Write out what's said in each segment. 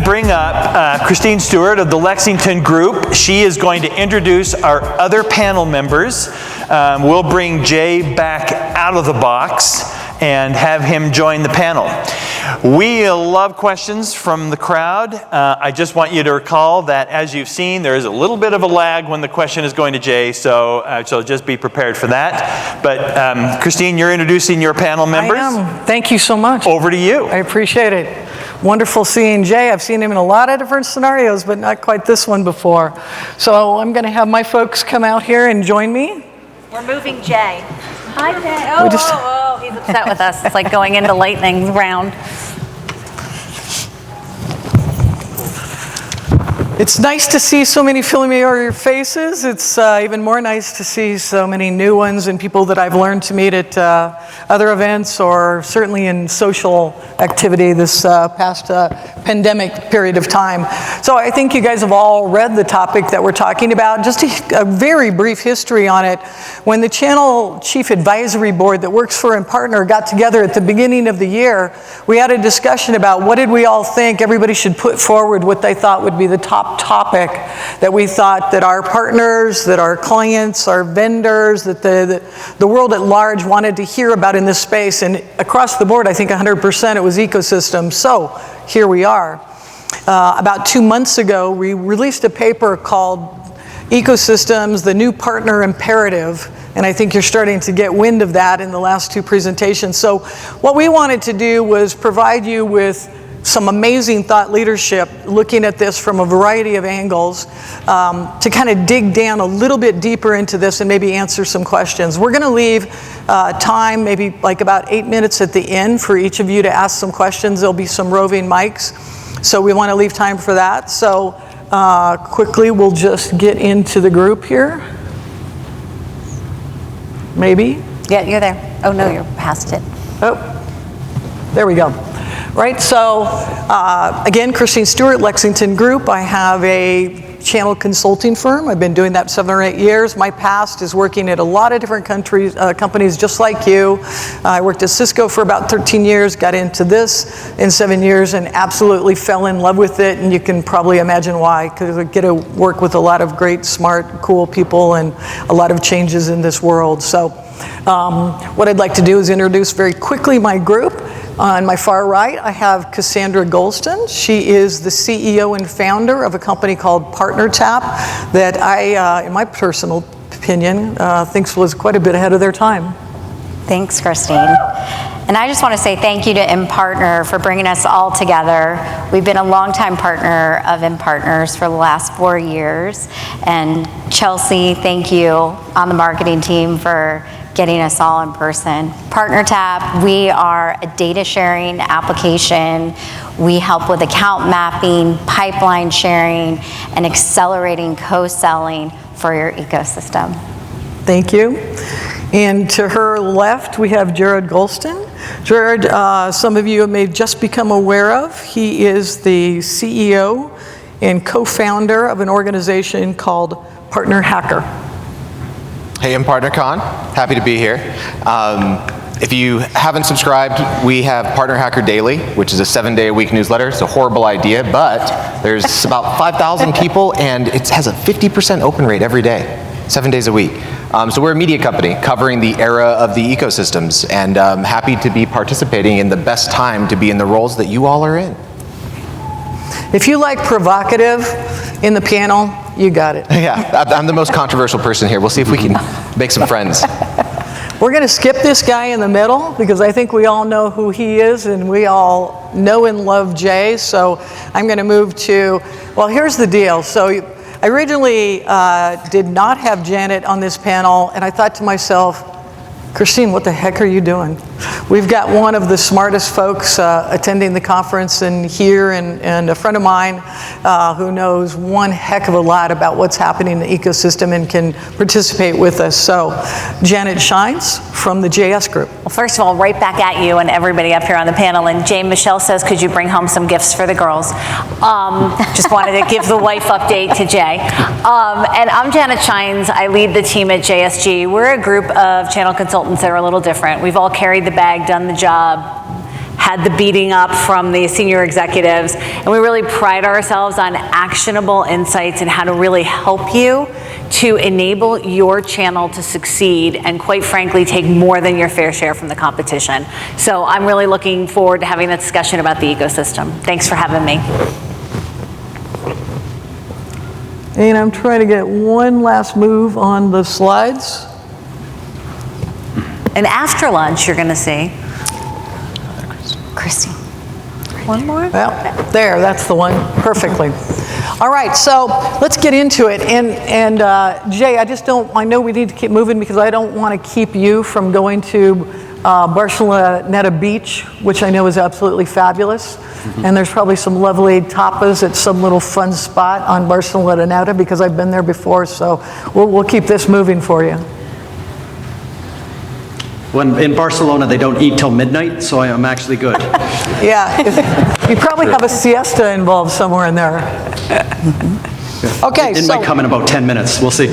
bring up Kristine Stewart of the Lexington Group. She is going to introduce our other panel members. We'll bring Jay back out of the box and have him join the panel. We love questions from the crowd. I just want you to recall that, as you've seen, there is a little bit of a lag when the question is going to Jay, so just be prepared for that. But Kristine, you're introducing your panel members. I am. Thank you so much. Over to you. I appreciate it. Wonderful seeing Jay. I've seen him in a lot of different scenarios, but not quite this one before. So I'm going to have my folks come out here and join me. We're moving Jay. Hi, Jay. He's upset with us. It's like going into lightning round. It's nice to see so many familiar faces. It's even more nice to see so many new ones and people that I've learned to meet at other events or certainly in social activity this past pandemic period of time. So I think you guys have all read the topic that we're talking about. Just a very brief history on it. When the Channel Chief Advisory Board that works for ImpartnerCon got together at the beginning of the year, we had a discussion about what did we all think everybody should put forward, what they thought would be the top topic that we thought that our partners, that our clients, our vendors, that the world at large wanted to hear about in this space. And across the board, I think 100% it was ecosystems. So here we are. About 2 months ago, we released a paper called Ecosystems, the New Partner Imperative. And I think you're starting to get wind of that in the last two presentations. So what we wanted to do was provide you with some amazing thought leadership looking at this from a variety of angles to kind of dig down a little bit deeper into this and maybe answer some questions. We're going to leave time, maybe like about 8 minutes at the end for each of you to ask some questions. There'll be some roving mics, so we want to leave time for that. So quickly, we'll just get into the group here. Maybe? Yeah, you're there. Oh, no, you're past it. Oh, there we go. Right, so again, Kristine Stewart, Lexington Group. I have a channel consulting firm. I've been doing that 7 or 8 years. My past is working at a lot of different companies just like you. I worked at Cisco for about 13 years, got into this in 7 years and absolutely fell in love with it. And you can probably imagine why, because I get to work with a lot of great, smart, cool people and a lot of changes in this world. So what I'd like to do is introduce very quickly my group. On my far right, I have Cassandra Gholston. She is the CEO and founder of a company called PartnerUp that I, in my personal opinion, thinks was quite a bit ahead of their time. Thanks, Kristine. And I just want to say thank you to ImPartner for bringing us all together. We've been a longtime partner of ImPartners for the last 4 years. And Chelsea, thank you on the marketing team for getting us all in person. PartnerTap, we are a data sharing application. We help with account mapping, pipeline sharing, and accelerating co-selling for your ecosystem. Thank you. And to her left, we have Jared Gholston. Jared, some of you may just become aware of. He is the CEO and co-founder of an organization called PartnerHacker. Hey, ImpartnerCon, happy to be here. If you haven't subscribed, we have Partner Hacker Daily, which is a 7-day-a-week newsletter. It's a horrible idea, but there's about 5,000 people, and it has a 50% open rate every day, 7 days a week. So we're a media company covering the era of the ecosystems, and happy to be participating in the best time to be in the roles that you all are in. If you like provocative in the panel, you got it. Yeah, I'm the most controversial person here. We'll see if we can make some friends. We're going to skip this guy in the middle because I think we all know who he is and we all know and love Jay. So I'm going to move to, well, here's the deal. So I originally did not have Janet on this panel, and I thought to myself, Kristine, what the heck are you doing? We've got one of the smartest folks attending the conference here, and a friend of mine who knows one heck of a lot about what's happening in the ecosystem and can participate with us. So, Janet Schijns from the JS Group. Well, first of all, right back at you and everybody up here on the panel. And Jane Michelle says, could you bring home some gifts for the girls? Just wanted to give the wife update to Jay. And I'm Janet Schijns. I lead the team at JSG. We're a group of channel consultants that are a little different. We've all carried the bag, done the job, had the beating up from the senior executives, and we really pride ourselves on actionable insights and how to really help you to enable your channel to succeed and, quite frankly, take more than your fair share from the competition. So I'm really looking forward to having that discussion about the ecosystem. Thanks for having me. And I'm trying to get one last move on the slides. And after lunch, you're going to see Kristine. One more? Well, there, that's the one, perfectly. All right, so let's get into it. And Jay, I know we need to keep moving because I don't want to keep you from going to Barceloneta Beach, which I know is absolutely fabulous. Mm-hmm. And there's probably some lovely tapas at some little fun spot on Barceloneta because I've been there before, so we'll keep this moving for you. When in Barcelona, they don't eat till midnight, so I am actually good. Yeah, you probably have a siesta involved somewhere in there. Okay, it might come in about 10 minutes. We'll see.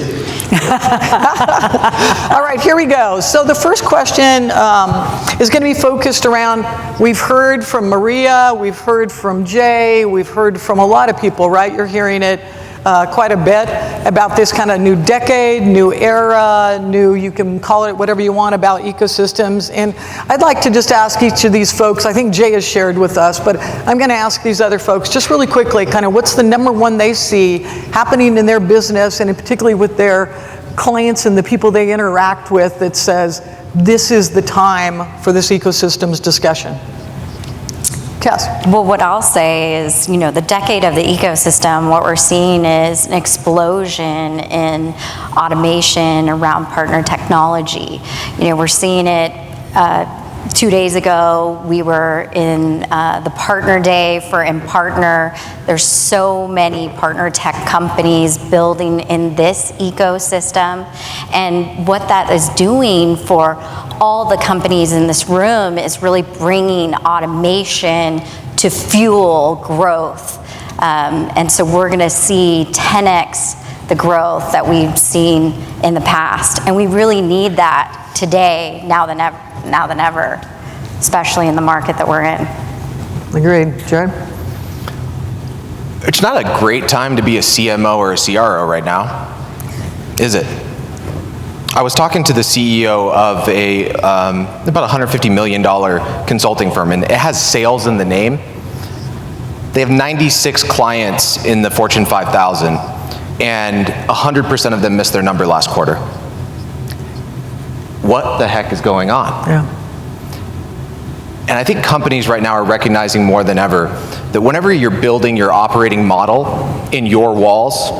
All right, here we go. So the first question is going to be focused around, we've heard from Maria, we've heard from Jay, we've heard from a lot of people, right? You're hearing it quite a bit about this kind of new decade, new era, you can call it whatever you want about ecosystems. And I'd like to just ask each of these folks, I think Jay has shared with us, but I'm going to ask these other folks just really quickly, kind of what's the number one they see happening in their business and particularly with their clients and the people they interact with that says, this is the time for this ecosystems discussion. Cass. Well, what I'll say is, the decade of the ecosystem, what we're seeing is an explosion in automation around partner technology. We're seeing it 2 days ago, we were in the Partner Day for ImpartnerCon. There's so many partner tech companies building in this ecosystem. And what that is doing for all the companies in this room is really bringing automation to fuel growth. And so we're going to see 10x the growth that we've seen in the past. And we really need that today, now than ever, especially in the market that we're in. Agreed. Jared? It's not a great time to be a CMO or a CRO right now, is it? I was talking to the CEO of about $150 million consulting firm, and it has sales in the name. They have 96 clients in the Fortune 5000, and 100% of them missed their number last quarter. What the heck is going on? Yeah. And I think companies right now are recognizing more than ever that whenever you're building your operating model in your walls,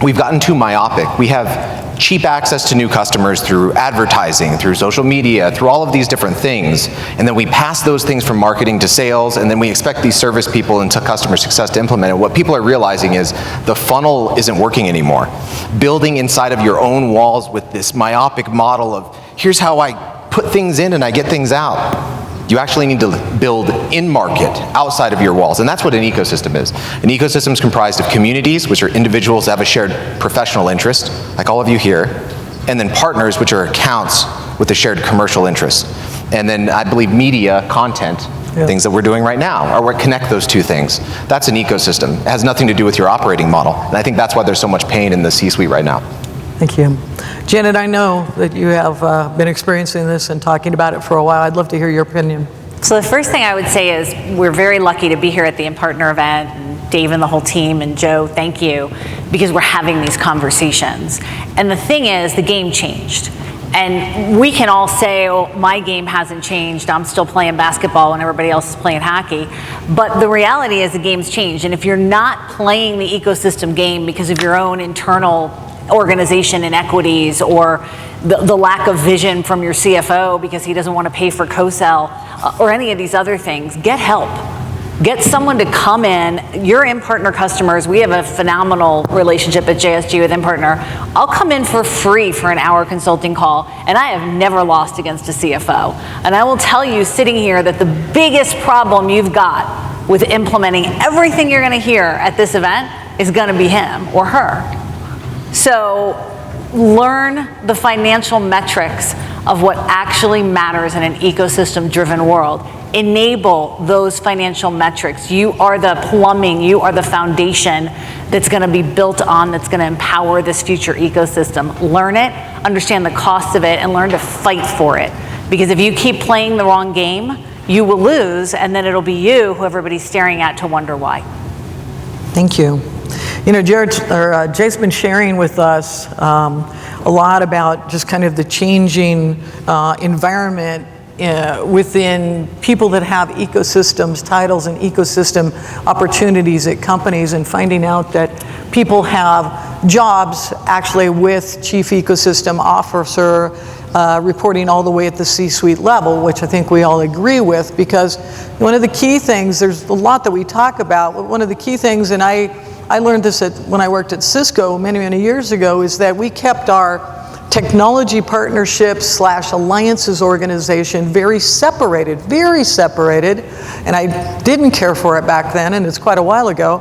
we've gotten too myopic. We have cheap access to new customers through advertising, through social media, through all of these different things. And then we pass those things from marketing to sales, and then we expect these service people into customer success to implement it. What people are realizing is the funnel isn't working anymore. Building inside of your own walls with this myopic model of, here's how I put things in and I get things out. You actually need to build in market, outside of your walls, and that's what an ecosystem is. An ecosystem is comprised of communities, which are individuals that have a shared professional interest, like all of you here, and then partners, which are accounts with a shared commercial interest. And then I believe media, content, things that we're doing right now, are what connect those two things. That's an ecosystem. It has nothing to do with your operating model, and I think that's why there's so much pain in the C-suite right now. Thank you. Janet, I know that you have been experiencing this and talking about it for a while. I'd love to hear your opinion. So the first thing I would say is we're very lucky to be here at the ImpartnerCon event, and Dave and the whole team, and Joe, thank you, because we're having these conversations. And the thing is, the game changed. And we can all say, oh, my game hasn't changed, I'm still playing basketball when everybody else is playing hockey. But the reality is the game's changed. And if you're not playing the ecosystem game because of your own internal organization inequities or the lack of vision from your CFO because he doesn't want to pay for co-sell or any of these other things, get help. Get someone to come in. Your ImPartner customers, we have a phenomenal relationship at JSG with ImPartner. I'll come in for free for an hour consulting call, and I have never lost against a CFO. And I will tell you sitting here that the biggest problem you've got with implementing everything you're going to hear at this event is going to be him or her. So learn the financial metrics of what actually matters in an ecosystem-driven world. enable those financial metrics. You are the plumbing, you are the foundation that's going to be built on, that's going to empower this future ecosystem. Learn it, understand the cost of it, and learn to fight for it. Because if you keep playing the wrong game, you will lose, and then it'll be you who everybody's staring at to wonder why. Thank you. You know, Jay's been sharing with us a lot about just kind of the changing environment within people that have ecosystems, titles and ecosystem opportunities at companies, and finding out that people have jobs actually with Chief Ecosystem Officer reporting all the way at the C-suite level, which I think we all agree with, because one of the key things, there's a lot that we talk about, but one of the key things, and I learned this when I worked at Cisco many, many years ago, is that we kept our technology partnerships / alliances organization very separated, and I didn't care for it back then, and it's quite a while ago,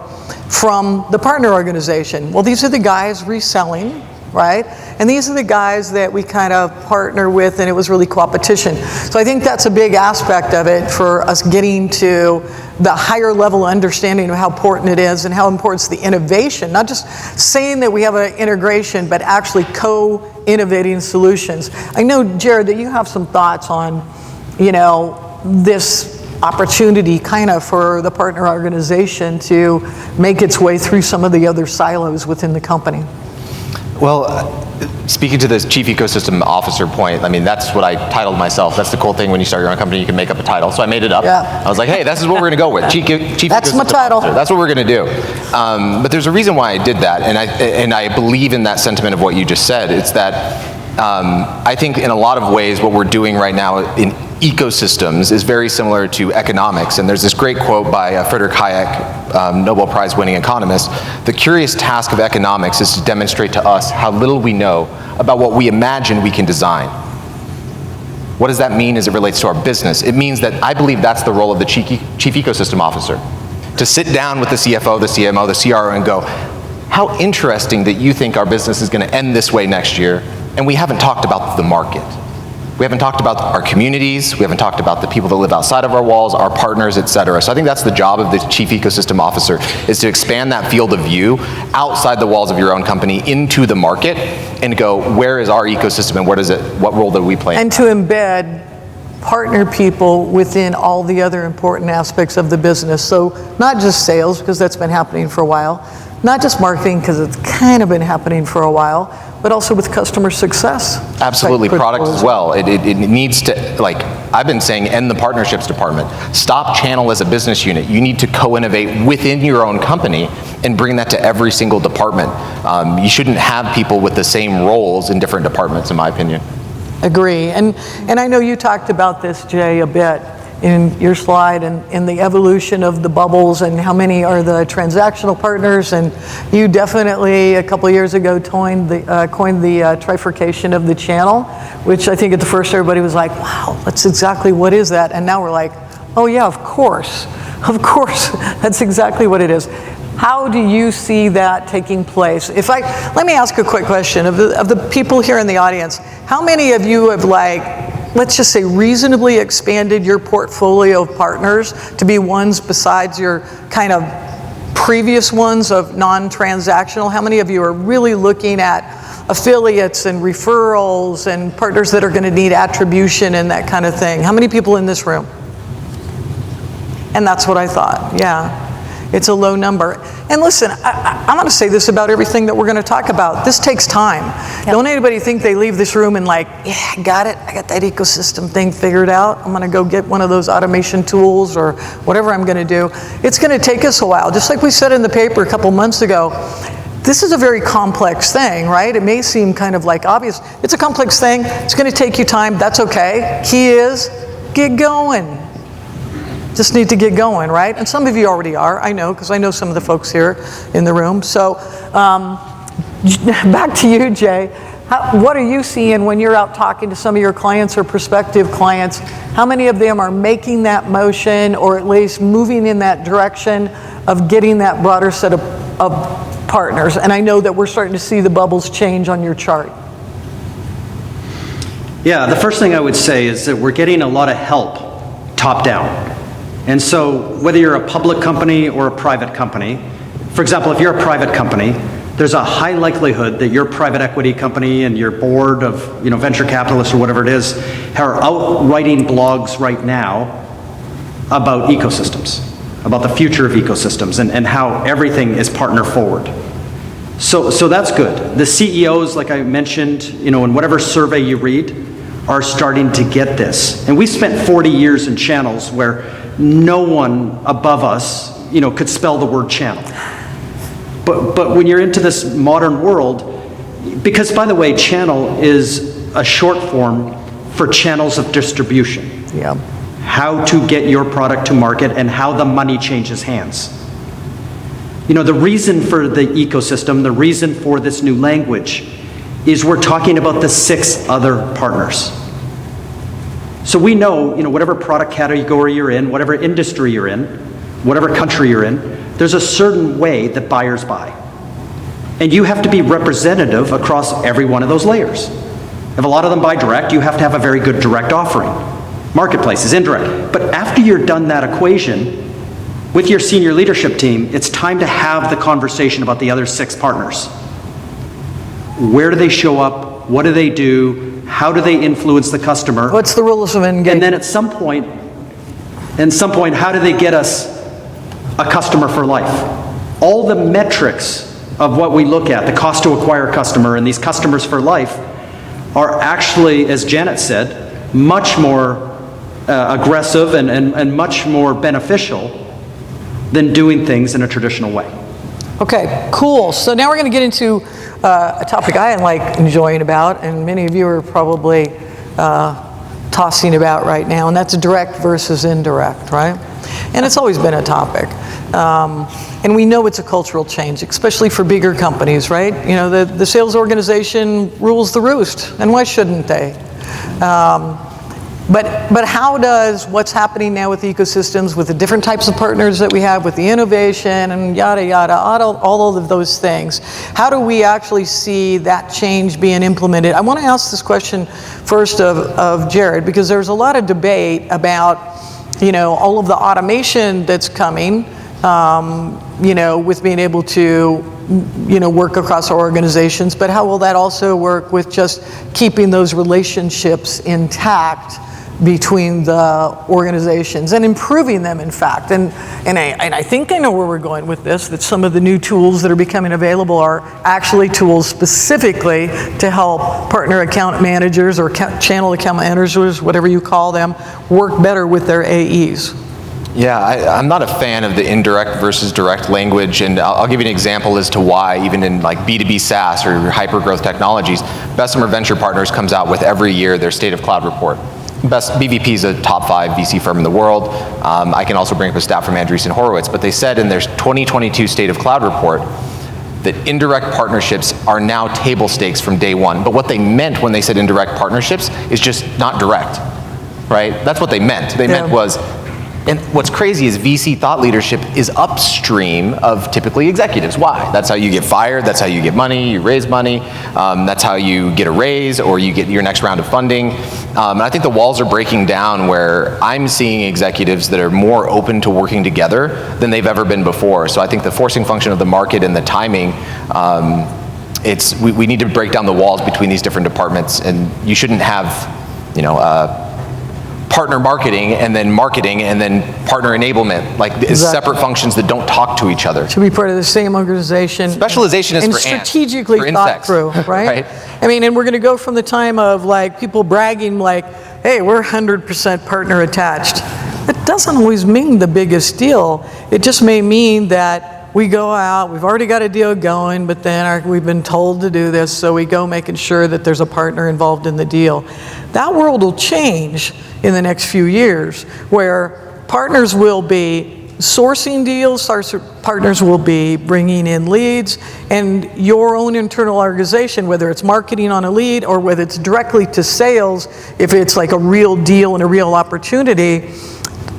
from the partner organization. Well, these are the guys reselling, right? And these are the guys that we kind of partner with, and it was really competition. So I think that's a big aspect of it for us getting to the higher level understanding of how important it is and how important is the innovation, not just saying that we have an integration, but actually co-innovating solutions. I know, Jared, that you have some thoughts on, you know, this opportunity kind of for the partner organization to make its way through some of the other silos within the company. Well, speaking to this Chief Ecosystem Officer point, I mean, that's what I titled myself. That's the cool thing when you start your own company, you can make up a title. So I made it up. Yeah. I was like, hey, this is what we're going to go with. Chief That's Ecosystem my title. Officer. That's what we're going to do. But there's a reason why I did that, and I believe in that sentiment of what you just said. It's that I think in a lot of ways what we're doing right now in ecosystems is very similar to economics. And there's this great quote by Friedrich Hayek, Nobel Prize winning economist. The curious task of economics is to demonstrate to us how little we know about what we imagine we can design. What does that mean as it relates to our business? It means that I believe that's the role of the Chief Ecosystem Officer. To sit down with the CFO, the CMO, the CRO and go, how interesting that you think our business is going to end this way next year, and we haven't talked about the market. We haven't talked about our communities, we haven't talked about the people that live outside of our walls, our partners, et cetera. So I think that's the job of the Chief Ecosystem Officer, is to expand that field of view outside the walls of your own company into the market and go, where is our ecosystem and what role do we play? And to embed partner people within all the other important aspects of the business. So not just sales, because that's been happening for a while, not just marketing, because it's kind of been happening for a while, but also with customer success. Absolutely, product as well. It needs to, like I've been saying, end the partnerships department. Stop channel as a business unit. You need to co-innovate within your own company and bring that to every single department. You shouldn't have people with the same roles in different departments, in my opinion. Agree, and I know you talked about this, Jay, a bit in your slide, and the evolution of the bubbles and how many are the transactional partners, and you definitely a couple of years ago coined the trifurcation of the channel, which I think at the first everybody was like, wow, that's exactly what is that, and now we're like, oh yeah, of course, that's exactly what it is. How do you see that taking place? Let me ask a quick question of the people here in the audience. How many of you have, like, let's just say, reasonably expanded your portfolio of partners to be ones besides your kind of previous ones of non-transactional? How many of you are really looking at affiliates and referrals and partners that are going to need attribution and that kind of thing? How many people in this room? And that's what I thought, yeah. It's a low number. And listen, I'm going to say this about everything that we're going to talk about. This takes time. Yep. Don't anybody think they leave this room and like, yeah, I got it. I got that ecosystem thing figured out. I'm going to go get one of those automation tools or whatever I'm going to do. It's going to take us a while. Just like we said in the paper a couple months ago, this is a very complex thing, right? It may seem kind of like obvious. It's a complex thing. It's going to take you time. That's okay. Key is get going. Just need to get going, right? And some of you already are, I know, because I know some of the folks here in the room. So back to you, Jay. What are you seeing when you're out talking to some of your clients or prospective clients? How many of them are making that motion or at least moving in that direction of getting that broader set of partners? And I know that we're starting to see the bubbles change on your chart. Yeah, the first thing I would say is that we're getting a lot of help top down. And so whether you're a public company or a private company, for example, if you're a private company, there's a high likelihood that your private equity company and your board of venture capitalists or whatever it is are out writing blogs right now about ecosystems, about the future of ecosystems and how everything is partner forward. So that's good. The CEOs, like I mentioned, in whatever survey you read, are starting to get this. And we spent 40 years in channels where no one above us, could spell the word channel. But when you're into this modern world, because by the way, channel is a short form for channels of distribution. Yeah. How to get your product to market and how the money changes hands. The reason for the ecosystem, the reason for this new language is we're talking about the 6 other partners. So we know, whatever product category you're in, whatever industry you're in, whatever country you're in, there's a certain way that buyers buy. And you have to be representative across every one of those layers. If a lot of them buy direct, you have to have a very good direct offering. Marketplaces, indirect. But after you're done that equation, with your senior leadership team, it's time to have the conversation about the other 6 partners. Where do they show up? What do they do? How do they influence the customer? What's the rules of engagement? And then at some point, how do they get us a customer for life? All the metrics of what we look at, the cost to acquire a customer and these customers for life, are actually, as Janet said, much more aggressive and much more beneficial than doing things in a traditional way. Okay, cool. So now we're going to get into a topic I like enjoying about, and many of you are probably tossing about right now, and that's direct versus indirect, right? And it's always been a topic. And we know it's a cultural change, especially for bigger companies, right? The sales organization rules the roost, and why shouldn't they? But how does what's happening now with ecosystems, with the different types of partners that we have, with the innovation and yada, yada, all of those things, how do we actually see that change being implemented? I want to ask this question first of Jared, because there's a lot of debate about, all of the automation that's coming, with being able to, work across our organizations, but how will that also work with just keeping those relationships intact between the organizations and improving them, in fact. And I think I know where we're going with this, that some of the new tools that are becoming available are actually tools specifically to help partner account managers or channel account managers, whatever you call them, work better with their AEs. Yeah, I'm not a fan of the indirect versus direct language, and I'll give you an example as to why, even in like B2B SaaS or hyper-growth technologies, Bessemer Venture Partners comes out with every year their State of Cloud report. BVP is a top 5 VC firm in the world. I can also bring up a stat from Andreessen Horowitz, but they said in their 2022 State of Cloud report that indirect partnerships are now table stakes from day one. But what they meant when they said indirect partnerships is just not direct, right? That's what they meant. They meant was, and what's crazy is VC thought leadership is upstream of typically executives. Why? That's how you get fired, that's how you get money, you raise money, that's how you get a raise or you get your next round of funding. And I think the walls are breaking down where I'm seeing executives that are more open to working together than they've ever been before. So I think the forcing function of the market and the timing, we need to break down the walls between these different departments, and you shouldn't have, partner marketing and then partner enablement, like separate functions that don't talk to each other. To be part of the same organization. Specialization is and for strategically ants, for thought insects. through, right? I mean, and we're going to go from the time of like people bragging like, hey, we're 100% partner attached. That doesn't always mean the biggest deal. It just may mean that we go out, we've already got a deal going, but then we've been told to do this, so we go making sure that there's a partner involved in the deal. That world will change in the next few years, where partners will be sourcing deals, partners will be bringing in leads, and your own internal organization, whether it's marketing on a lead or whether it's directly to sales, if it's like a real deal and a real opportunity,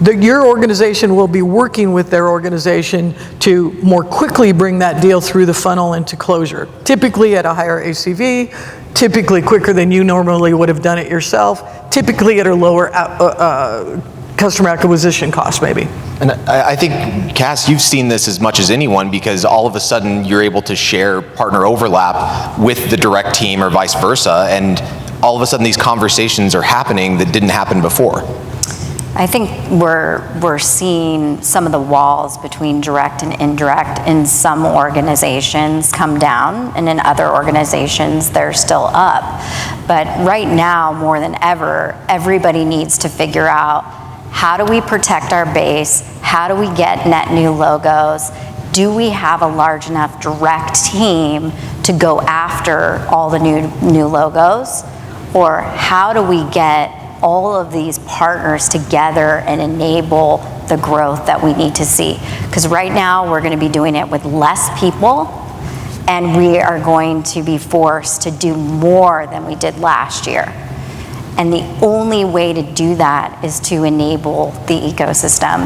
your organization will be working with their organization to more quickly bring that deal through the funnel into closure, typically at a higher ACV, typically quicker than you normally would have done it yourself, typically at a lower customer acquisition cost, maybe. And I think, Cass, you've seen this as much as anyone, because all of a sudden you're able to share partner overlap with the direct team or vice versa, and all of a sudden these conversations are happening that didn't happen before. I think we're seeing some of the walls between direct and indirect in some organizations come down, and in other organizations they're still up. But right now, more than ever, everybody needs to figure out, how do we protect our base? How do we get net new logos? Do we have a large enough direct team to go after all the new logos? Or how do we get all of these partners together and enable the growth that we need to see? Because right now we're going to be doing it with less people, and we are going to be forced to do more than we did last year. And the only way to do that is to enable the ecosystem.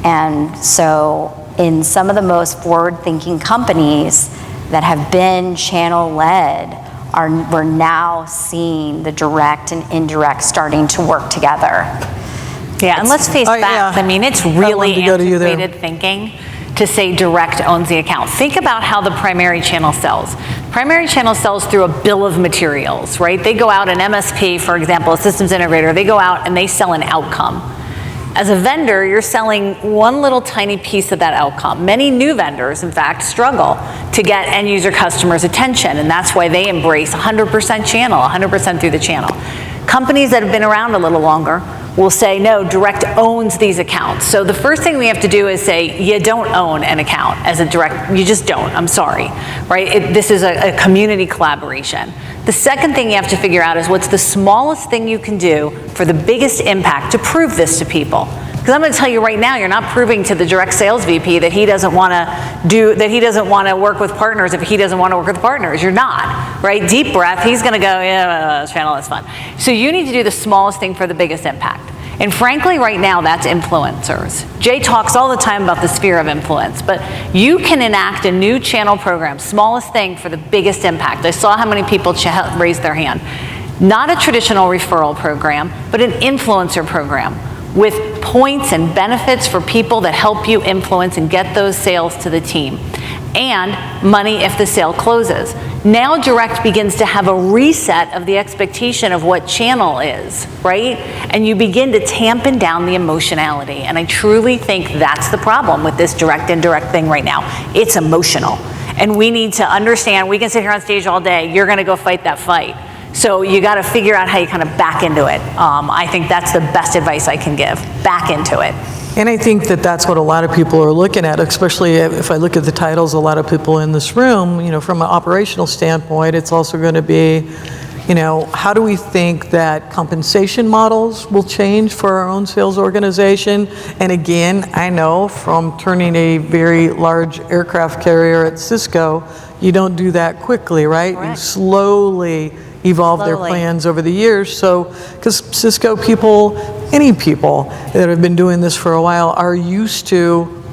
And so in some of the most forward-thinking companies that have been channel-led, we're now seeing the direct and indirect starting to work together. Yeah, and let's face facts. yeah. I mean, it's I really wanted to go to you there. antiquated thinking to say direct owns the account. Think about how the primary channel sells. Primary channel sells through a bill of materials, right? They go out, an MSP, for example, a systems integrator, they go out and they sell an outcome. As a vendor, you're selling one little tiny piece of that outcome. Many new vendors, in fact, struggle to get end user customers' attention, and that's why they embrace 100% channel, 100% through the channel. Companies that have been around a little longer will say, no, direct owns these accounts. So the first thing we have to do is say, you don't own an account as a direct, you just don't, I'm sorry, right? This is a community collaboration. The second thing you have to figure out is, what's the smallest thing you can do for the biggest impact to prove this to people? Because I'm going to tell you right now, you're not proving to the direct sales VP that he doesn't want to work with partners if he doesn't want to work with partners. You're not, right? Deep breath, he's going to go, yeah, this channel is fun. So you need to do the smallest thing for the biggest impact. And frankly, right now, that's influencers. Jay talks all the time about the sphere of influence, but you can enact a new channel program, smallest thing for the biggest impact. I saw how many people raised their hand. Not a traditional referral program, but an influencer program with points and benefits for people that help you influence and get those sales to the team. And money if the sale closes. Now direct begins to have a reset of the expectation of what channel is, right? And you begin to tampen down the emotionality. And I truly think that's the problem with this direct indirect thing right now. It's emotional. And we need to understand, we can sit here on stage all day, you're gonna go fight that fight. So you got to figure out how you kind of back into it. I think that's the best advice I can give. Back into it. And I think that that's what a lot of people are looking at, especially if I look at the titles, a lot of people in this room, from an operational standpoint, it's also going to be, how do we think that compensation models will change for our own sales organization? And again, I know from turning a very large aircraft carrier at Cisco, you don't do that quickly, right? Correct. You slowly evolve their plans over the years. So, because Cisco people, any people that have been doing this for a while are used to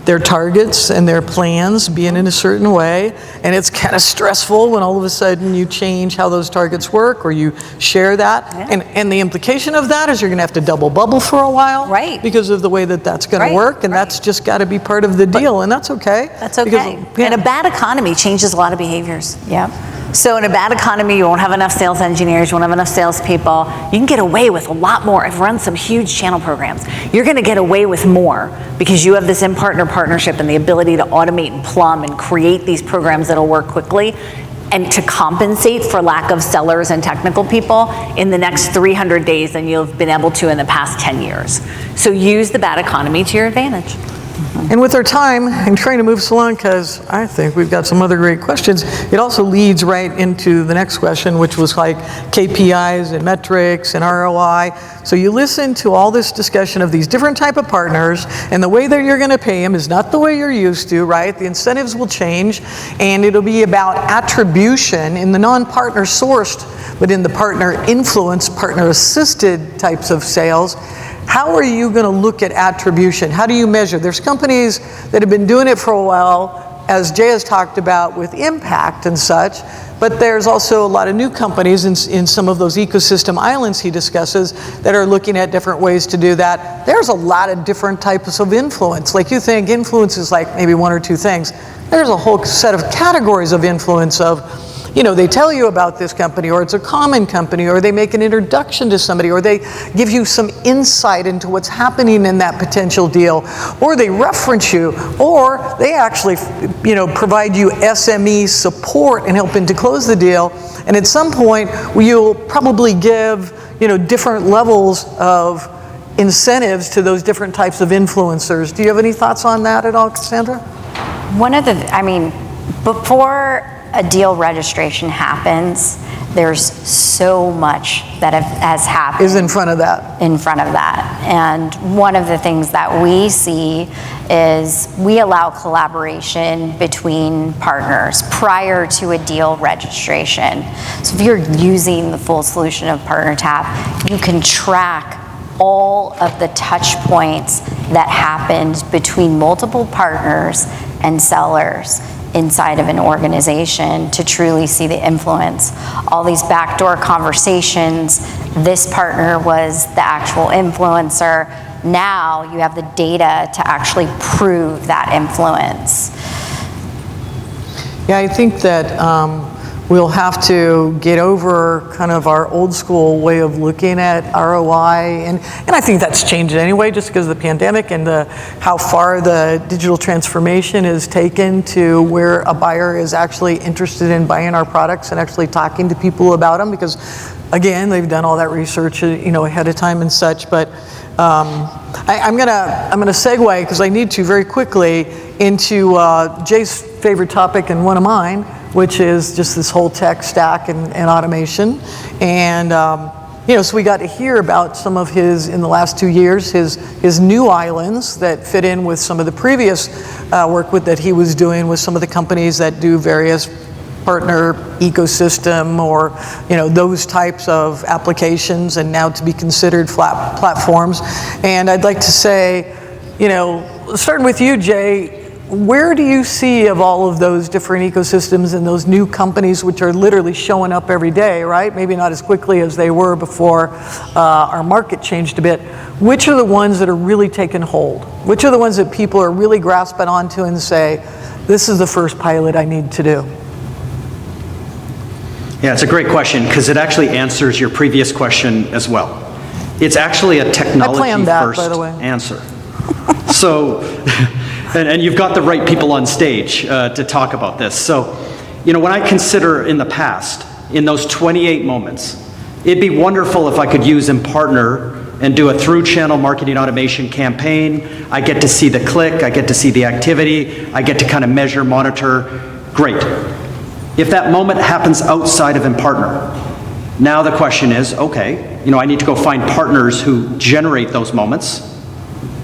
their targets and their plans being in a certain way, and it's kind of stressful when all of a sudden you change how those targets work or you share that. Yeah. And the implication of that is you're going to have to double bubble for a while, Right. because of the way that that's going to work, and that's just got to be part of the deal, and that's okay. That's okay. And a bad economy changes a lot of behaviors. Yep. So in a bad economy, you won't have enough sales engineers, you won't have enough salespeople. You can get away with a lot more. I've run some huge channel programs. You're going to get away with more because you have this in-partner partnership and the ability to automate and plumb and create these programs that'll work quickly, and to compensate for lack of sellers and technical people in the next 300 days than you've been able to in the past 10 years. So use the bad economy to your advantage. And with our time, I'm trying to move us along because I think we've got some other great questions. It also leads right into the next question, which was like KPIs and metrics and ROI. So you listen to all this discussion of these different type of partners, and the way that you're going to pay them is not the way you're used to, right? The incentives will change, and it'll be about attribution in the non-partner sourced, but in the partner influenced, partner assisted types of sales. How are you going to look at attribution? How do you measure? There's companies that have been doing it for a while, as Jay has talked about with impact and such. but there's also a lot of new companies in some of those ecosystem islands he discusses that are looking at different ways to do that. There's a lot of different types of influence. Like you think influence is like maybe one or two things. There's a whole set of categories of influence of, they tell you about this company, or it's a common company, or they make an introduction to somebody, or they give you some insight into what's happening in that potential deal, or they reference you, or they actually, provide you SME support and helping to close the deal. And at some point, you'll probably give, different levels of incentives to those different types of influencers. Do you have any thoughts on that at all, Cassandra? Before a deal registration happens, there's so much that has happened. Is in front of that. And one of the things that we see is we allow collaboration between partners prior to a deal registration. So if you're using the full solution of PartnerTap, you can track all of the touch points that happened between multiple partners and sellers inside of an organization to truly see the influence. All these backdoor conversations, this partner was the actual influencer. Now you have the data to actually prove that influence. Yeah, I think that we'll have to get over kind of our old school way of looking at ROI, and I think that's changed anyway just because of the pandemic and how far the digital transformation is taken to where a buyer is actually interested in buying our products and actually talking to people about them, because again, they've done all that research ahead of time and such. But I'm gonna segue, because I need to very quickly, into Jay's favorite topic and one of mine, which is just this whole tech stack and automation. And so we got to hear about some of his, in the last 2 years, his new islands that fit in with some of the previous work that he was doing with some of the companies that do various partner ecosystem or those types of applications, and now to be considered flat platforms. And I'd like to say, starting with you, Jay, where do you see of all of those different ecosystems and those new companies which are literally showing up every day, right? Maybe not as quickly as they were before our market changed a bit. Which are the ones that are really taking hold? Which are the ones that people are really grasping onto and say, this is the first pilot I need to do? Yeah, it's a great question, because it actually answers your previous question as well. It's actually a technology-first answer. So, and you've got the right people on stage to talk about this. So, when I consider in the past, in those 28 moments, it'd be wonderful if I could use ImpartnerCon and do a through-channel marketing automation campaign. I get to see the click, I get to see the activity, I get to kind of measure, monitor. Great. If that moment happens outside of ImpartnerCon, now the question is, okay, I need to go find partners who generate those moments,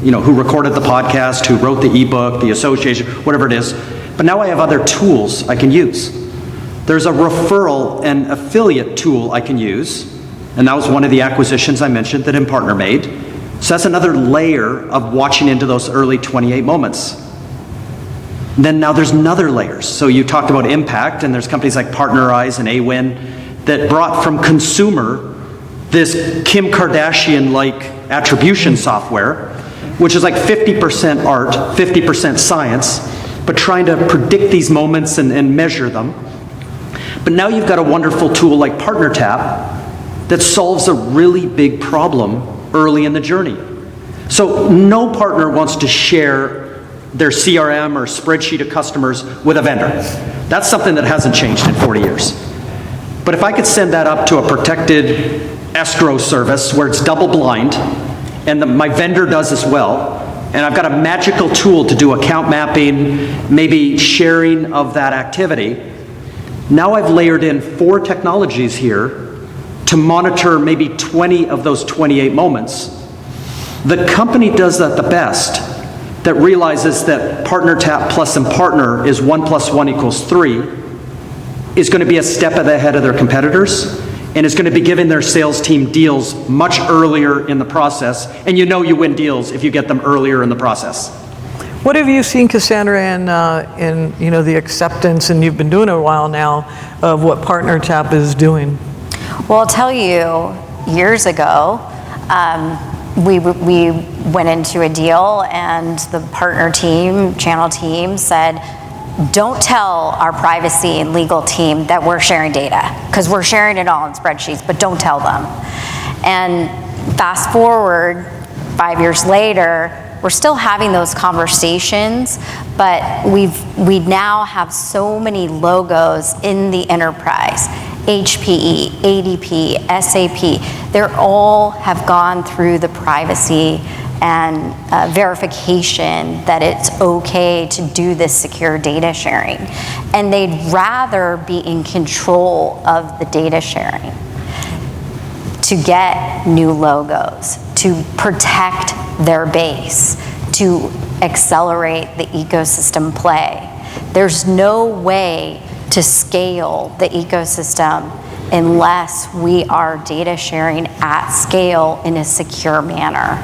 who recorded the podcast, who wrote the ebook, the association, whatever it is. But now I have other tools I can use. There's a referral and affiliate tool I can use, and that was one of the acquisitions I mentioned that ImpartnerCon made. So that's another layer of watching into those early 28 moments. Then now there's another layers. So you talked about impact, and there's companies like PartnerEyes and AWin that brought from consumer this Kim Kardashian-like attribution software, which is like 50% art, 50% science, but trying to predict these moments and measure them. But now you've got a wonderful tool like PartnerTap that solves a really big problem early in the journey. So no partner wants to share their CRM or spreadsheet of customers with a vendor. That's something that hasn't changed in 40 years. But if I could send that up to a protected escrow service where it's double blind, and my vendor does as well, and I've got a magical tool to do account mapping, maybe sharing of that activity, now I've layered in 4 technologies here to monitor maybe 20 of those 28 moments. The company does that the best, that realizes that PartnerTap plus ImpartnerCon is 1 + 1 = 3, is going to be a step ahead of their competitors, and is going to be giving their sales team deals much earlier in the process. And you win deals if you get them earlier in the process. What have you seen, Cassandra, in the acceptance, and you've been doing it a while now, of what PartnerUp is doing? Well, I'll tell you, years ago, we went into a deal, and the partner team, channel team, said, don't tell our privacy and legal team that we're sharing data, because we're sharing it all in spreadsheets, but don't tell them. And fast forward 5 years later, we're still having those conversations, but we now have so many logos in the enterprise. HPE, ADP, SAP, they all have gone through the privacy and verification that it's okay to do this secure data sharing. And they'd rather be in control of the data sharing to get new logos, to protect their base, to accelerate the ecosystem play. There's no way to scale the ecosystem unless we are data sharing at scale in a secure manner.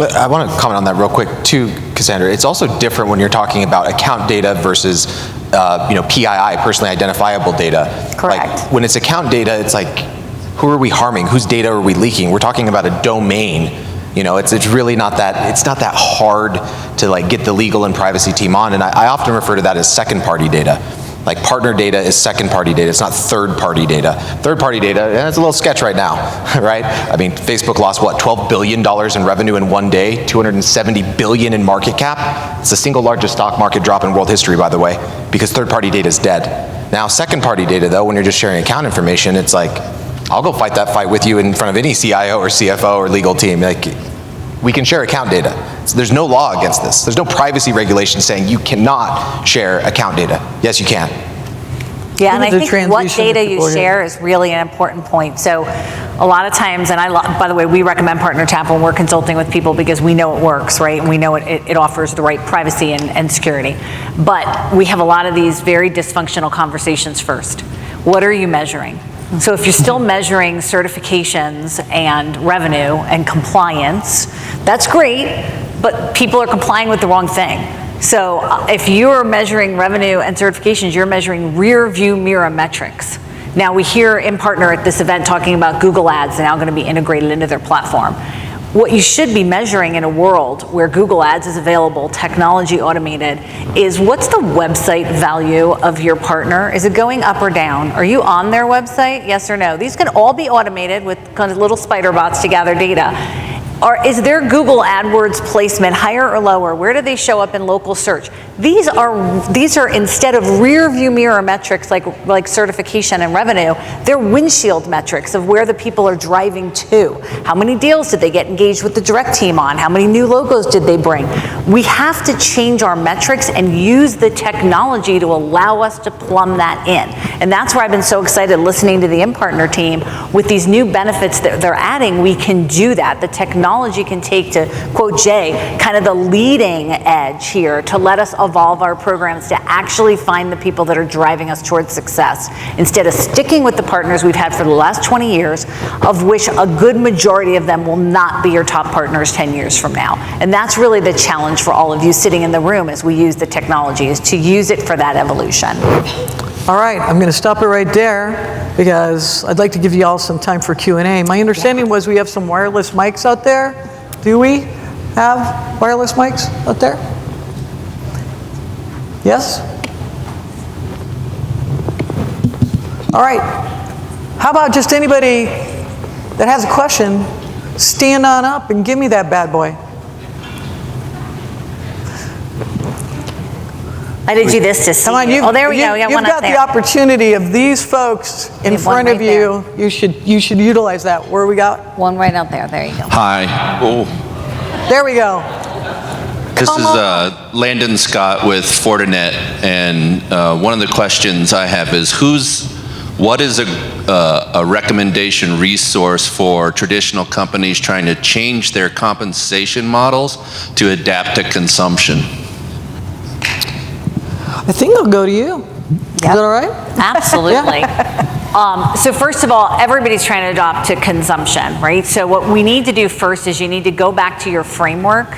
I want to comment on that real quick too, Cassandra. It's also different when you're talking about account data versus PII, personally identifiable data. Correct. Like, when it's account data, it's like, who are we harming? Whose data are we leaking? We're talking about a domain. It's really not that, it's not that hard to get the legal and privacy team on, and I often refer to that as second-party data. Like, partner data is second-party data, it's not third-party data. Third-party data, it's a little sketch right now, right? I mean, Facebook lost, what, $12 billion in revenue in one day, $270 billion in market cap? It's the single largest stock market drop in world history, by the way, because third-party data is dead. Now, second-party data, though, when you're just sharing account information, it's like, I'll go fight that fight with you in front of any CIO or CFO or legal team. We can share account data. So there's no law against this. There's no privacy regulation saying you cannot share account data. Yes, you can. Yeah, and I think what data you share is really an important point. So a lot of times, and by the way, we recommend PartnerUp when we're consulting with people because we know it works, right? And we know it offers the right privacy and security. But we have a lot of these very dysfunctional conversations first. What are you measuring? So if you're still measuring certifications and revenue and compliance, that's great, but people are complying with the wrong thing. So if you're measuring revenue and certifications, you're measuring rear view mirror metrics. Now we hear ImpartnerCon at this event talking about Google Ads now going to be integrated into their platform. What you should be measuring in a world where Google Ads is available, technology automated, is what's the website value of your partner? Is it going up or down? Are you on their website? Yes or no? These can all be automated with kind of little spider bots to gather data. Or is their Google AdWords placement higher or lower? Where do they show up in local search? These are instead of rear view mirror metrics like certification and revenue, they're windshield metrics of where the people are driving to. How many deals did they get engaged with the direct team on? How many new logos did they bring? We have to change our metrics and use the technology to allow us to plumb that in. And that's where I've been so excited listening to the ImpartnerCon team with these new benefits that they're adding. We can do that. The technology can take, to quote Jay, kind of the leading edge here to let us evolve our programs to actually find the people that are driving us towards success instead of sticking with the partners we've had for the last 20 years, of which a good majority of them will not be your top partners 10 years from now. And that's really the challenge for all of you sitting in the room as we use the technology, is to use it for that evolution. All right, I'm going to stop it right there because I'd like to give you all some time for Q&A. My understanding was we have some wireless mics out there. Do we have wireless mics out there? Yes? All right. How about just anybody that has a question, stand on up and give me that bad boy. I did you this to see. Come on, oh, there we go. We got one up there. You've got the opportunity of these folks in front of you. You should utilize that. Where we got? One right out there. There you go. Hi. Oh. There we go. This is Landon Scott with Fortinet, and one of the questions I have is what is a recommendation resource for traditional companies trying to change their compensation models to adapt to consumption? I think I'll go to you. Is that all right? Absolutely. So first of all, everybody's trying to adopt to consumption, right? So what we need to do first is you need to go back to your framework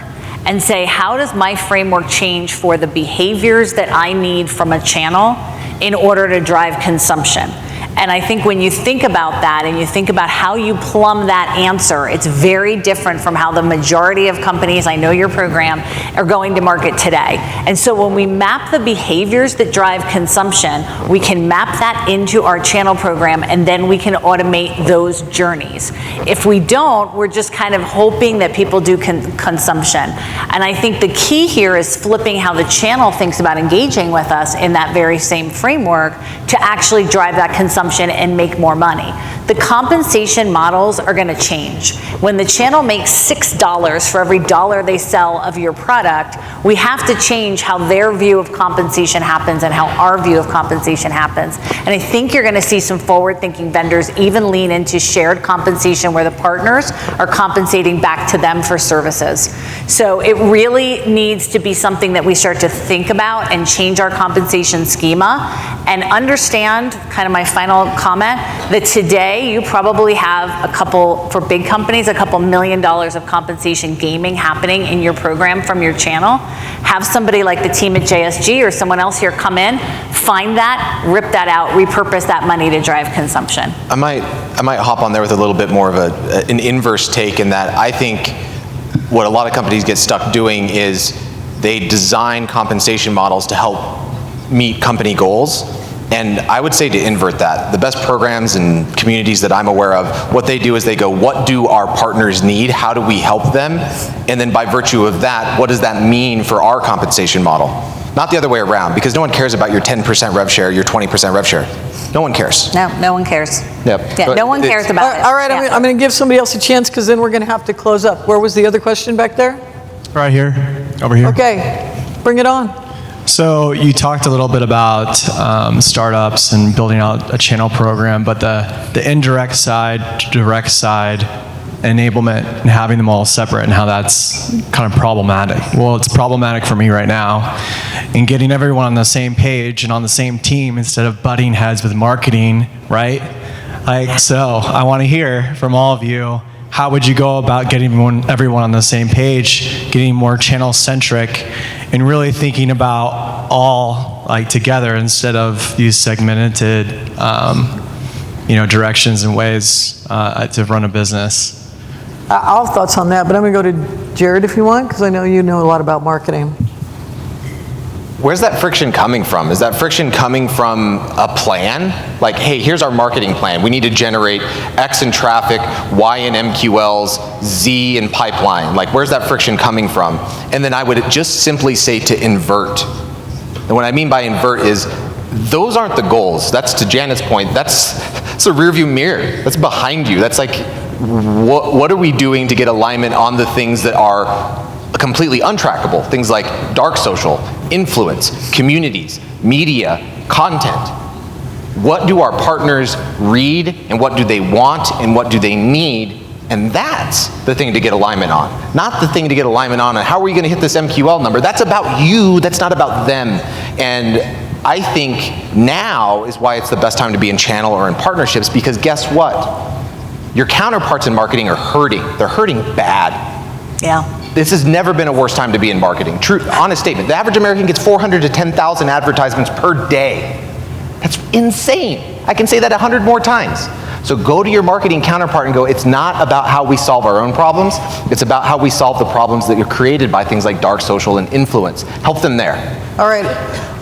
and say, how does my framework change for the behaviors that I need from a channel in order to drive consumption? And I think when you think about that and you think about how you plumb that answer, it's very different from how the majority of companies, I know your program, are going to market today. And so when we map the behaviors that drive consumption, we can map that into our channel program, and then we can automate those journeys. If we don't, we're just kind of hoping that people do consumption. And I think the key here is flipping how the channel thinks about engaging with us in that very same framework to actually drive that consumption and make more money. The compensation models are going to change. When the channel makes $6 for every dollar they sell of your product, we have to change how their view of compensation happens and how our view of compensation happens. And I think you're going to see some forward-thinking vendors even lean into shared compensation where the partners are compensating back to them for services. So it really needs to be something that we start to think about and change our compensation schema and understand, kind of my final comment, that today you probably have a couple, for big companies, a couple $1 million of compensation gaming happening in your program from your channel. Have somebody like the team at JSG or someone else here come in, find that, rip that out, repurpose that money to drive consumption. I might hop on there with a little bit more of an inverse take in that I think what a lot of companies get stuck doing is they design compensation models to help meet company goals. And I would say to invert that. The best programs and communities that I'm aware of, what they do is they go, what do our partners need? How do we help them? And then by virtue of that, what does that mean for our compensation model? Not the other way around, because no one cares about your 10% rev share, your 20% rev share. No one cares. No one cares. Yep. Yeah, no one cares about it. All right, Yeah. I'm going to give somebody else a chance because then we're going to have to close up. Where was the other question back there? Right here, over here. Okay, bring it on. So you talked a little bit about startups and building out a channel program, but the indirect side, direct side, enablement, and having them all separate and how that's kind of problematic. Well, it's problematic for me right now. And getting everyone on the same page and on the same team instead of butting heads with marketing, right? Like, so I want to hear from all of you, how would you go about getting everyone on the same page, getting more channel-centric, and really thinking about all like together instead of these segmented, directions and ways to run a business? I'll have thoughts on that, but I'm going to go to Jared if you want, because I know you know a lot about marketing. Where's that friction coming from? Is that friction coming from a plan? Like, hey, here's our marketing plan. We need to generate X in traffic, Y in MQLs, Z in pipeline. Like, where's that friction coming from? And then I would just simply say to invert. And what I mean by invert is, those aren't the goals. That's, to Janet's point, that's a rearview mirror. That's behind you. That's like, what are we doing to get alignment on the things that are completely untrackable? Things like dark social, influence, communities, media, content. What do our partners read, and what do they want, and what do they need? And that's the thing to get alignment on. Not the thing to get alignment on how are we going to hit this MQL number. That's about you, that's not about them. And I think now is why it's the best time to be in channel or in partnerships, because guess what? Your counterparts in marketing are hurting. They're hurting bad. Yeah. This has never been a worse time to be in marketing. True, honest statement. The average American gets 400 to 10,000 advertisements per day. That's insane. I can say that 100 more times. So go to your marketing counterpart and go, it's not about how we solve our own problems. It's about how we solve the problems that are created by things like dark social and influence. Help them there. All right,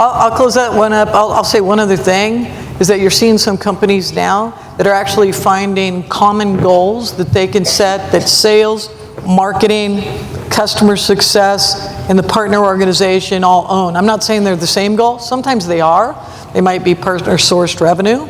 I'll close that one up. I'll say one other thing, is that you're seeing some companies now that are actually finding common goals that they can set, that sales, marketing, customer success, and the partner organization all own. I'm not saying they're the same goal. Sometimes they are. They might be partner-sourced revenue.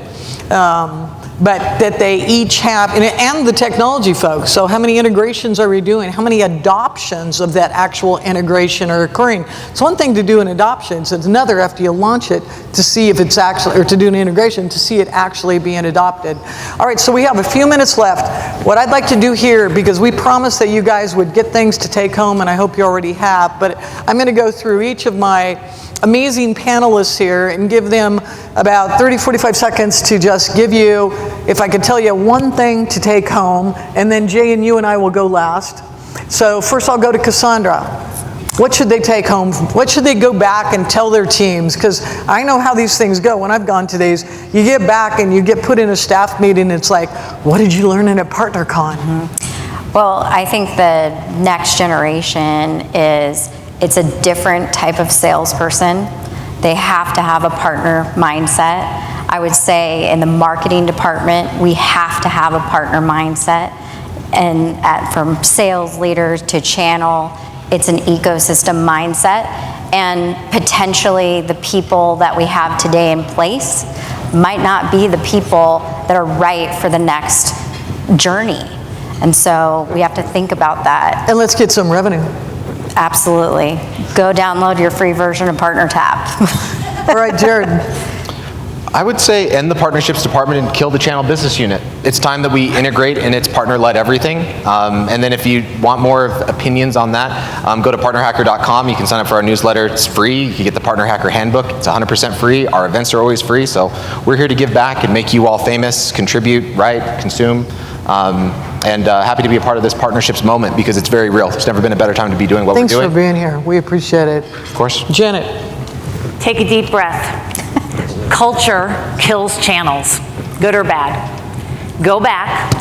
But that they each have, and the technology folks. So how many integrations are we doing? How many adoptions of that actual integration are occurring? It's one thing to do an adoption. It's another after you launch it to see if it's actually, or to do an integration to see it actually being adopted. All right, so we have a few minutes left. What I'd like to do here, because we promised that you guys would get things to take home, and I hope you already have, but I'm going to go through each of my amazing panelists here and give them about 30, 45 seconds to just give you, if I could tell you one thing to take home, and then Jay and you and I will go last. So first I'll go to Cassandra. What should they take home? What should they go back and tell their teams? Because I know how these things go. When I've gone to these, you get back and you get put in a staff meeting, it's like, what did you learn at PartnerCon? Well, I think the next generation it's a different type of salesperson. They have to have a partner mindset. I would say in the marketing department, we have to have a partner mindset. And from sales leaders to channel, it's an ecosystem mindset. And potentially the people that we have today in place might not be the people that are right for the next journey. And so we have to think about that. And let's get some revenue. Absolutely. Go download your free version of PartnerTap. All right, Jared. I would say end the partnerships department and kill the channel business unit. It's time that we integrate and it's partner-led everything. And then if you want more opinions on that, go to partnerhacker.com. You can sign up for our newsletter. It's free. You can get the Partner Hacker Handbook. It's 100% free. Our events are always free. So we're here to give back and make you all famous, contribute, write, consume. And happy to be a part of this partnerships moment because it's very real. There's never been a better time to be doing what we're doing. Thanks for being here. We appreciate it. Of course. Janet. Take a deep breath. Culture kills channels, good or bad. Go back,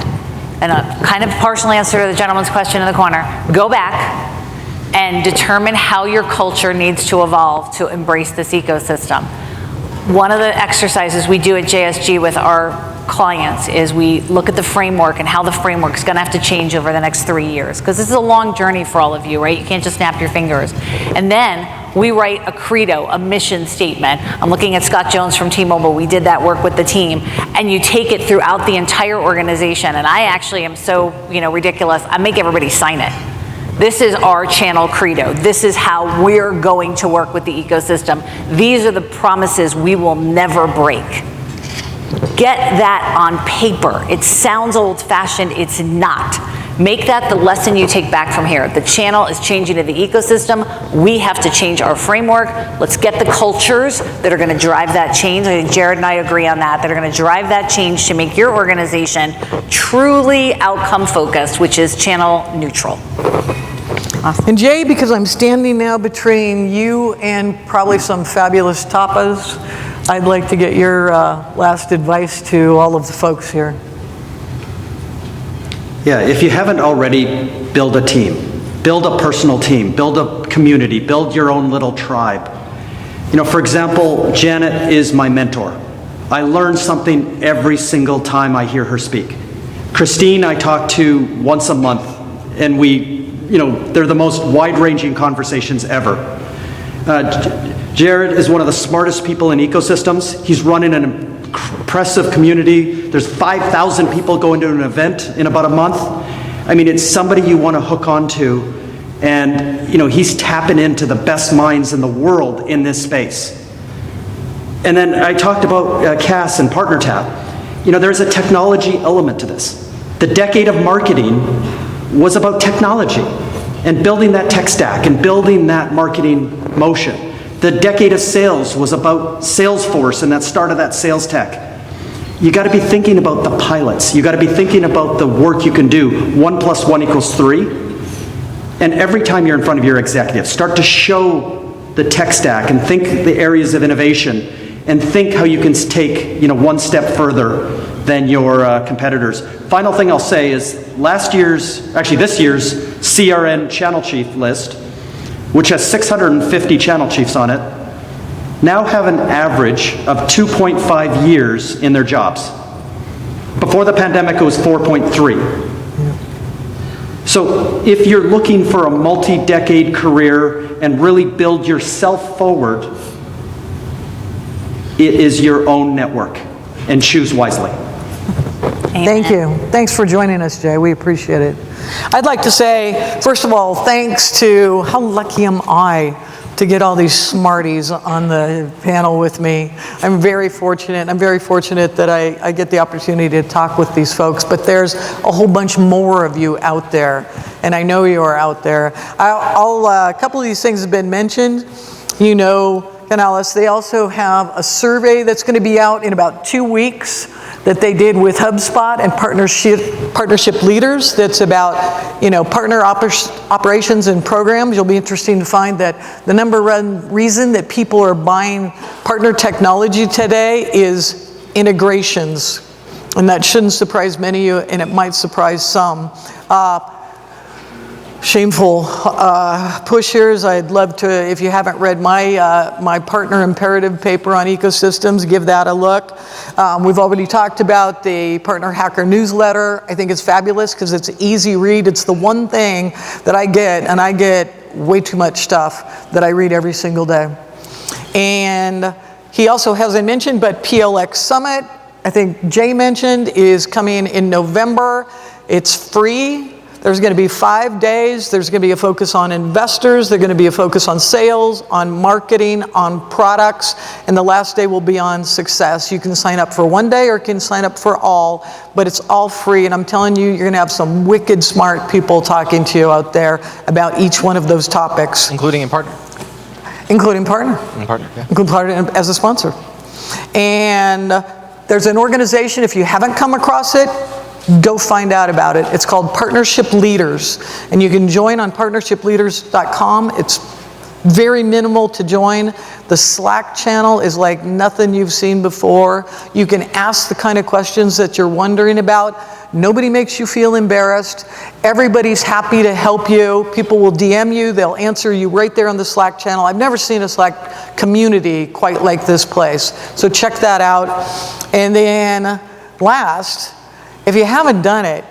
and a kind of partial answer to the gentleman's question in the corner. Go back and determine how your culture needs to evolve to embrace this ecosystem. One of the exercises we do at JSG with our clients is we look at the framework and how the framework is going to have to change over the next 3 years, because this is a long journey for all of you, right? You can't just snap your fingers. And then we write a credo, a mission statement. I'm looking at Scott Jones from T-Mobile. We did that work with the team. And you take it throughout the entire organization. And I actually am so, ridiculous. I make everybody sign it. This is our channel credo. This is how we're going to work with the ecosystem. These are the promises we will never break. Get that on paper. It sounds old-fashioned. It's not. Make that the lesson you take back from here. The channel is changing to the ecosystem. We have to change our framework. Let's get the cultures that are going to drive that change. I think Jared and I agree on that are going to drive that change to make your organization truly outcome focused, which is channel neutral. Awesome. And Jay, because I'm standing now between you and probably some fabulous tapas, I'd like to get your last advice to all of the folks here. Yeah, if you haven't already, build a team. Build a personal team. Build a community. Build your own little tribe. For example, Janet is my mentor. I learn something every single time I hear her speak. Kristine I talk to once a month, and they're the most wide-ranging conversations ever. Jared is one of the smartest people in ecosystems. He's running an impressive community. There's 5,000 people going to an event in about a month. I mean, it's somebody you want to hook onto, and he's tapping into the best minds in the world in this space. And then I talked about Cass and PartnerTap. There's a technology element to this. The decade of marketing was about technology and building that tech stack and building that marketing motion. The decade of sales was about Salesforce and that start of that sales tech. You got to be thinking about the pilots. You got to be thinking about the work you can do. 1 + 1 = 3. And every time you're in front of your executives, start to show the tech stack and think the areas of innovation and think how you can take one step further than your competitors. Final thing I'll say is this year's CRN channel chief list, which has 650 channel chiefs on it, now have an average of 2.5 years in their jobs. Before the pandemic, it was 4.3. So if you're looking for a multi-decade career and really build yourself forward, it is your own network, and choose wisely. Amen. Thank you. Thanks for joining us, Jay. We appreciate it. I'd like to say, first of all, thanks to, how lucky am I to get all these smarties on the panel with me. I'm very fortunate. I'm very fortunate that I get the opportunity to talk with these folks, but there's a whole bunch more of you out there, and I know you are out there. A couple of these things have been mentioned. Canales. They also have a survey that's going to be out in about 2 weeks that they did with HubSpot and partnership leaders. That's about, partner operations and programs. You'll be interested to find that the number one reason that people are buying partner technology today is integrations. And that shouldn't surprise many of you, and it might surprise some. Shameful pushers. I'd love to, if you haven't read my partner imperative paper on ecosystems, give that a look. We've already talked about the Partner Hacker newsletter. I think it's fabulous because it's an easy read. It's the one thing that I get, and I get way too much stuff that I read every single day. And he also hasn't mentioned, but PLX Summit, I think Jay mentioned, is coming in November. It's free. There's going to be 5 days. There's going to be a focus on investors. There's going to be a focus on sales, on marketing, on products, and the last day will be on success. You can sign up for 1 day or you can sign up for all, but it's all free, and I'm telling you, you're going to have some wicked smart people talking to you out there about each one of those topics. Including ImPartner. Including Partner. ImPartner, yeah. Including Partner as a sponsor. And there's an organization, if you haven't come across it, go find out about it. It's called Partnership Leaders, and you can join on partnershipleaders.com. It's very minimal to join. The Slack channel is like nothing you've seen before. You can ask the kind of questions that you're wondering about. Nobody makes you feel embarrassed. Everybody's happy to help you. People will DM you. They'll answer you right there on the Slack channel. I've never seen a Slack community quite like this place. So check that out. And then last, if you haven't done it,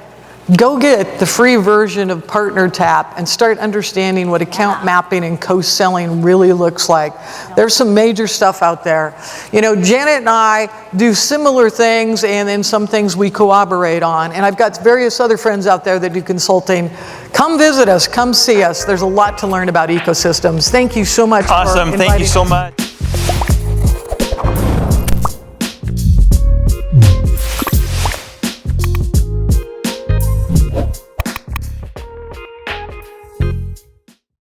go get the free version of PartnerTap and start understanding what account mapping and co-selling really looks like. There's some major stuff out there. Janet and I do similar things, and then some things we cooperate on. And I've got various other friends out there that do consulting. Come visit us, come see us. There's a lot to learn about ecosystems. Thank you so much. Awesome, thank you so much.